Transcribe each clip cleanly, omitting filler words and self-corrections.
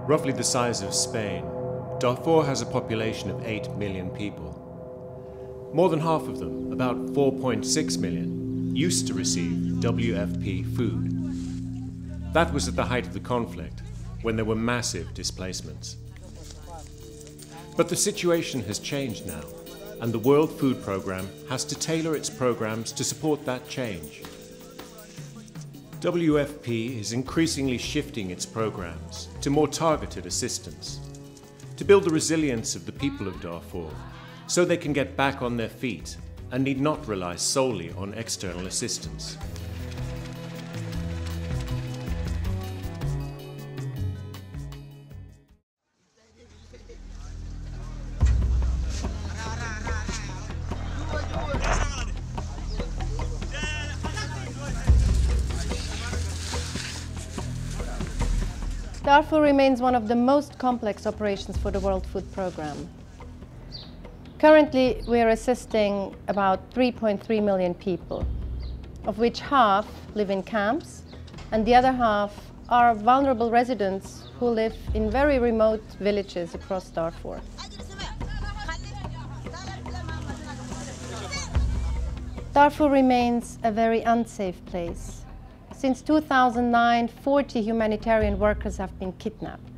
Roughly the size of Spain, Darfur has a population of 8 million people. More than half of them, about 4.6 million, used to receive WFP food. That was at the height of the conflict, when there were massive displacements. But the situation has changed now, and the World Food Programme has to tailor its programs to support that change. WFP is increasingly shifting its programs to more targeted assistance, to build the resilience of the people of Darfur, so they can get back on their feet and need not rely solely on external assistance. Darfur remains one of the most complex operations for the World Food Programme. Currently, we are assisting about 3.3 million people, of which half live in camps, and the other half are vulnerable residents who live in very remote villages across Darfur. Darfur remains a very unsafe place. Since 2009, 40 humanitarian workers have been kidnapped.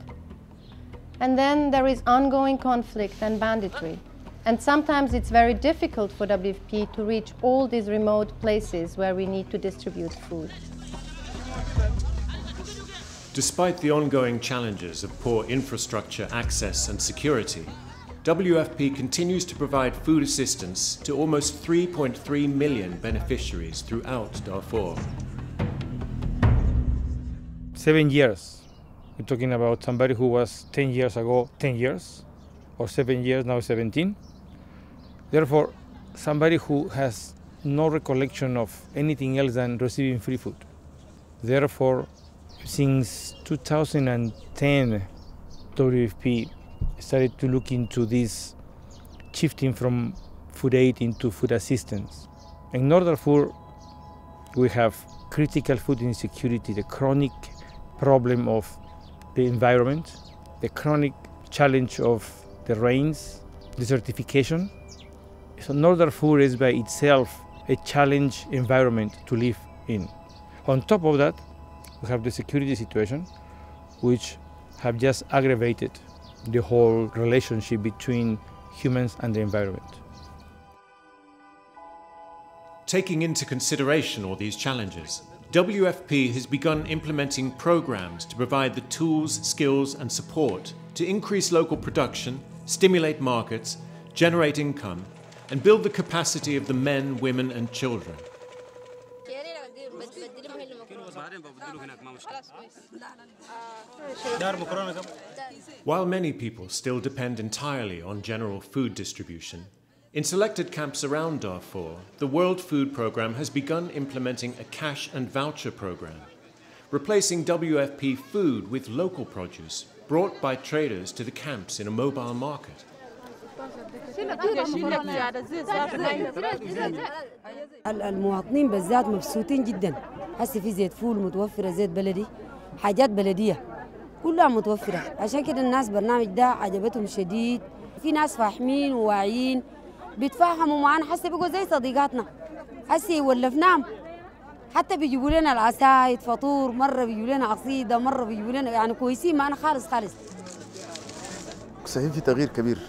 And then there is ongoing conflict and banditry. And sometimes it's very difficult for WFP to reach all these remote places where we need to distribute food. Despite the ongoing challenges of poor infrastructure, access and security, WFP continues to provide food assistance to almost 3.3 million beneficiaries throughout Darfur. 7 years. We're talking about somebody who was 10 years ago, 10 years, or 7 years, now 17. Therefore, somebody who has no recollection of anything else than receiving free food. Therefore, since 2010, WFP started to look into this shifting from food aid into food assistance. In North Darfur, we have critical food insecurity, the chronic problem of the environment, the chronic challenge of the rains, desertification. So North Darfur is by itself a challenge environment to live in. On top of that, we have the security situation, which have just aggravated the whole relationship between humans and the environment. Taking into consideration all these challenges, WFP has begun implementing programs to provide the tools, skills and support to increase local production, stimulate markets, generate income, and build the capacity of the men, women and children. While many people still depend entirely on general food distribution, in selected camps around Darfur, the World Food Programme has begun implementing a cash and voucher program, replacing WFP food with local produce brought by traders to the camps in a mobile market. المواطنين بالذات مبسوطين جدا. هسه في زيت فول متوفرة، زيت بلدي، حاجات بلدية كلها متوفرة. عشان كده الناس برنامج ده عجبتهم شديد. في ناس فاهمين وواعيين بيتفاهموا معانا، حسي بيقوا زي صديقاتنا. حسي ولفناهم، حتى بيجيبوا لنا العسايد فطور، مرة بيجيبوا لنا عصيدة، مرة بيجيبوا لنا يعني كويسين معنا خالص خالص. صحيح في تغيير كبير.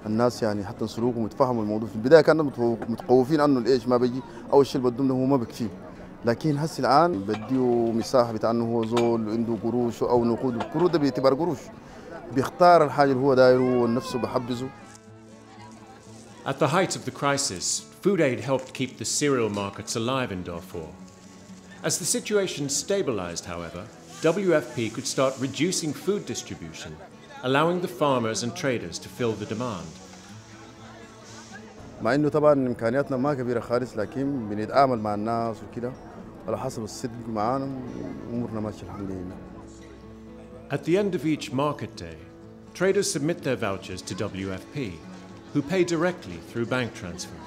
الناس يعني حتى سلوكهم يتفهموا الموضوع. في البدايه كانوا متخوفين انه الايش ما بيجي، اول شيء اللي بدهم هو ما بكفيه، لكن هسه الان بديه مساحه بتاع انه هو زول عنده قروش او نقود. القروض ده بيعتبر قروش، بيختار الحاجه اللي هو دايره ونفسه بحبزه. At the height of the crisis, food aid helped keep the cereal markets alive in Darfur. As the situation stabilized, however, WFP could start reducing food distribution, allowing the farmers and traders to fill the demand. مع انه طبعا امكانياتنا ما كبيره خالص، لكن بنتعامل مع الناس وكده على حسب الصدق معانا امورنا ماشيه الحمد لله. At the end of each market day, traders submit their vouchers to WFP, who pay directly through bank transfer.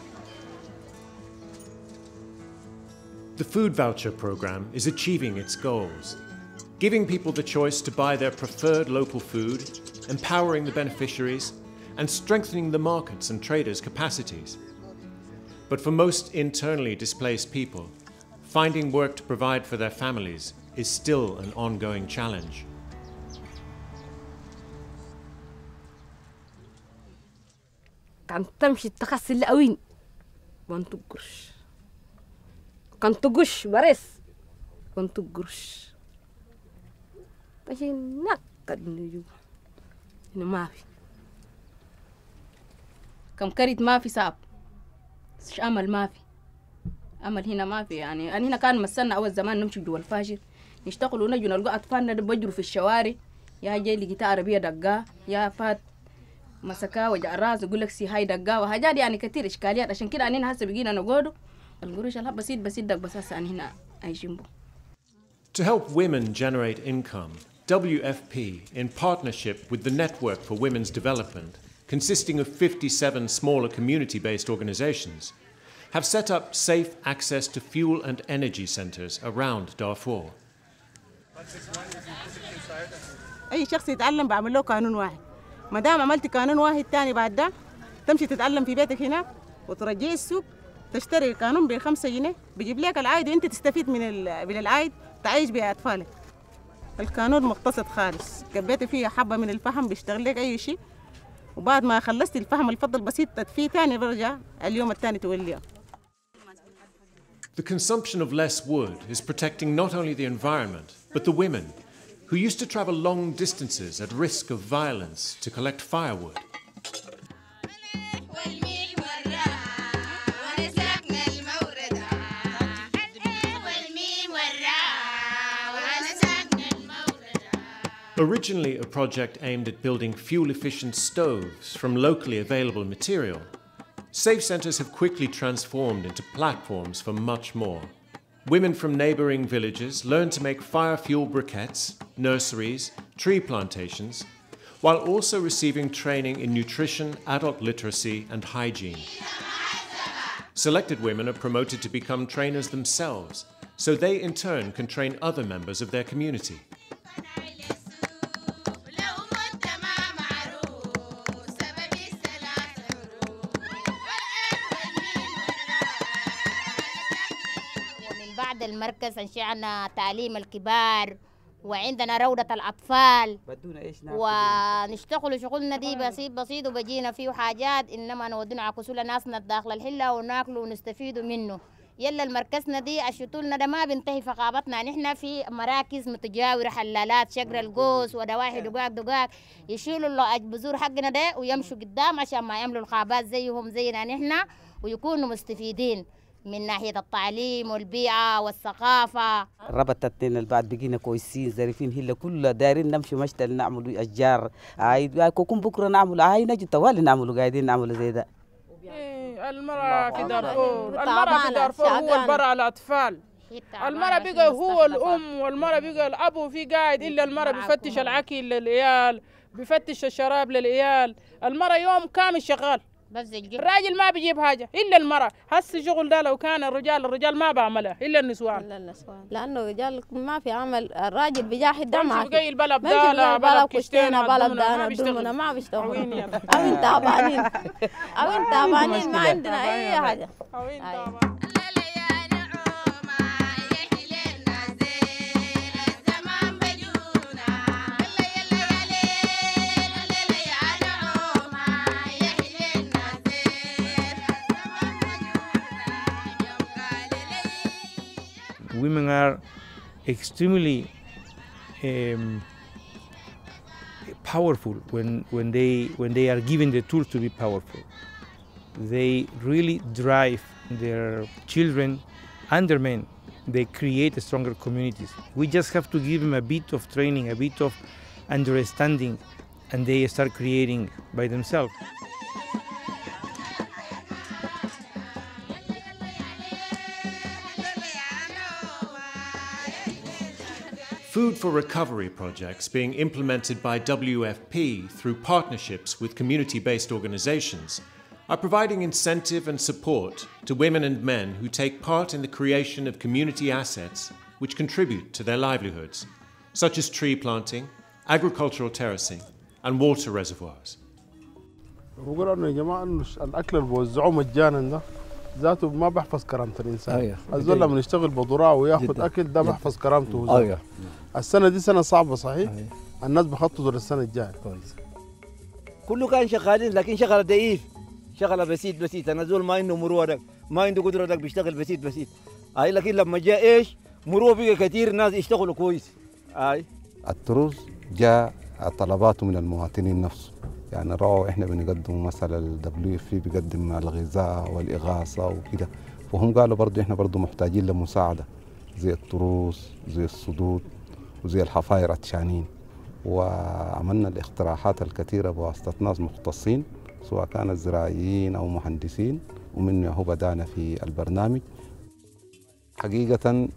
The food voucher program is achieving its goals. giving people the choice to buy their preferred local food, empowering the beneficiaries, and strengthening the markets and traders' capacities. But for most internally displaced people, finding work to provide for their families is still an ongoing challenge. كان تمشي تغسل لأوين كنت قرش كنت قش بريس كنت قرش تجي نقد نجوم هنا ما في كم كريت ما في صعب أمل ما في أمل هنا ما في يعني هنا كان مسنا أول زمان نمشي جوا الفاجر نشتغل ونجي نلقى أطفالنا بيجروا في الشوارع يا جاي لقيت عربية دقاه يا فات مسكاه وجع الراس يقول لك سي هاي دقاه وحاجات يعني كثير إشكاليات عشان كده أننا هسه بقينا نقعدوا القروش الها بسيط دق بس هسه هنا عايشين بو. To help women generate income, WFP, in partnership with the Network for Women's Development, consisting of 57 smaller community-based organizations, have set up safe access to fuel and energy centers around Darfur. أي شخص يتعلم بعمل له قانون واحد. ما دام عملت قانون واحد تاني بعد ده تمشي تتعلم في بيتك هناك وترجعي السوق تشتري القانون ب5 جنيه بيجيب لك العائد وانت تستفيد من العائد تعيش بأطفالك. القانون مقتصد خالص، كبيت فيه حبة من الفحم بيشتغل لك أي شيء وبعد ما خلصت الفحم الفضل بسيط تدفيه تاني برجع اليوم التاني توليه. The consumption of less wood is protecting not only the environment but the women who used to travel long distances at risk of violence to collect firewood. Originally a project aimed at building fuel-efficient stoves from locally available material, safe centers have quickly transformed into platforms for much more. Women from neighboring villages learn to make fire fuel briquettes, nurseries, tree plantations, while also receiving training in nutrition, adult literacy, and hygiene. Selected women are promoted to become trainers themselves, so they in turn can train other members of their community. بعد المركز أنشأنا تعليم الكبار وعندنا روضة الأطفال ونشتغل شغلنا دي بسيط وبجينا فيه حاجات إنما نودينا عكسوا ناسنا داخل الحلة وناكل ونستفيد منه. يلا المركزنا دي الشتولنا ده ما بينتهي ثقافتنا نحن في مراكز متجاورة حلالات شجر القوس ودواحي دقاق يشيلوا البذور حقنا ده ويمشوا قدام عشان ما يعملوا الخابات زيهم زينا نحن ويكونوا مستفيدين من ناحية التعليم والبيئة والثقافة. ربطتنا البعض بقينا كويسين ظريفين هلا كلها دايرين نمشي مشتل نعملوا أشجار كوكم بكرة نعملوا نجي طوالي نعملوا قاعدين نعملوا زي ده. المرأة في دارفور هو البرع الأطفال. المرأة بقى هو الأم والمرأة بقى الأب وفي قاعد إلا المرأة بيفتش العكي للعيال بيفتش الشراب للعيال. المرأة يوم كامل شغال. الراجل ما بيجيب حاجة إلا المرأة. هسه الشغل ده لو كان الرجال ما بعملها إلا النسوان. لأنه الرجال ما في عمل الراجل بيجاهد ده ما في. بيجي البلد دالة بلد كشتينة بلد دانا الدمنة ما بيشتغلوا. أوين تعبانين ما عندنا أي حاجة. Women are extremely powerful when they are given the tools to be powerful. They really drive their children and their men. They create stronger communities. We just have to give them a bit of training, a bit of understanding, and they start creating by themselves. Food for recovery projects being implemented by WFP through partnerships with community-based organizations are providing incentive and support to women and men who take part in the creation of community assets which contribute to their livelihoods. such as tree planting, agricultural terracing, and water reservoirs. بقول انه يا جماعه انه الاكل اللي بوزعوه مجانا ده ذاته ما بحفظ كرامه الانسان. الزول لما يشتغل بضراعه وياخذ اكل ده بحفظ كرامته. السنه دي سنه صعبه صحيح. الناس بخططوا للسنه الجايه. كويس. كله كان شغالين لكن شغل ضعيف، شغل بسيط. انا زول ما عنده مروه ده، ما عنده قدره ده، بيشتغل بسيط. لكن لما جاء ايش؟ مروه بقى كثير، الناس يشتغلوا كويس. التروس جاء طلباته من المواطنين نفسه. يعني رأوا احنا بنقدم مثلا ال WFP بيقدم الغذاء والإغاثة وكده، فهم قالوا برضو احنا برضو محتاجين لمساعدة زي التروس زي الصدود وزي الحفاير التشانين، وعملنا الاقتراحات الكثيرة بواسطة ناس مختصين سواء كانوا زراعيين أو مهندسين، ومنه هو بدأنا في البرنامج. حقيقة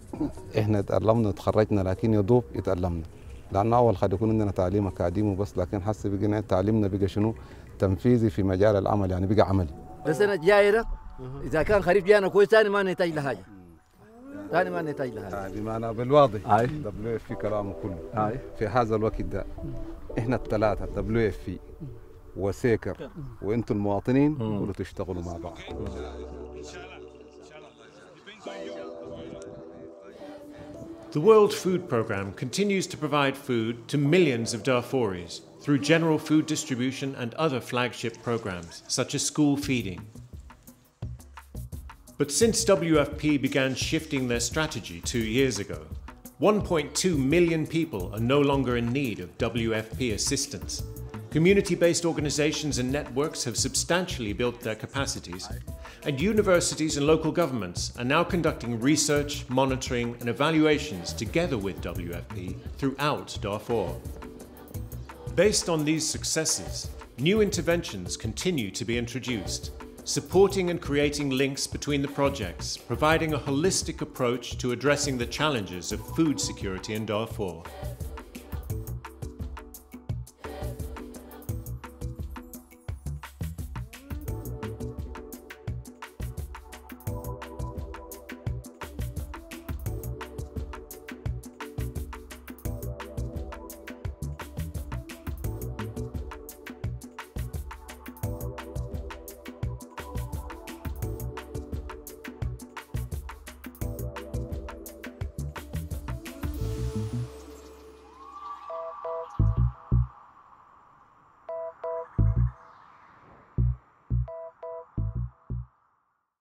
احنا تألمنا وتخرجنا لكن يدوب يتألمنا، لأن أول قد يكون عندنا تعليم أكاديمي بس، لكن حسي بقينا تعليمنا بقى شنو؟ تنفيذي في مجال العمل، يعني بقى عملي. السنة الجاية إذا كان خريف جانا كويس ثاني ما نحتاج لحاجة. بمعنى بالواضح WFP كلامه كله. في هذا الوقت ده احنا الثلاثة WFP وسيكر وانتم المواطنين كلوا تشتغلوا مع بعض. The World Food Programme continues to provide food to millions of Darfuris through general food distribution and other flagship programs, such as school feeding. But since WFP began shifting their strategy 2 years ago, 1.2 million people are no longer in need of WFP assistance. Community-based organizations and networks have substantially built their capacities, and universities and local governments are now conducting research, monitoring, and evaluations together with WFP throughout Darfur. Based on these successes, new interventions continue to be introduced, supporting and creating links between the projects, providing a holistic approach to addressing the challenges of food security in Darfur.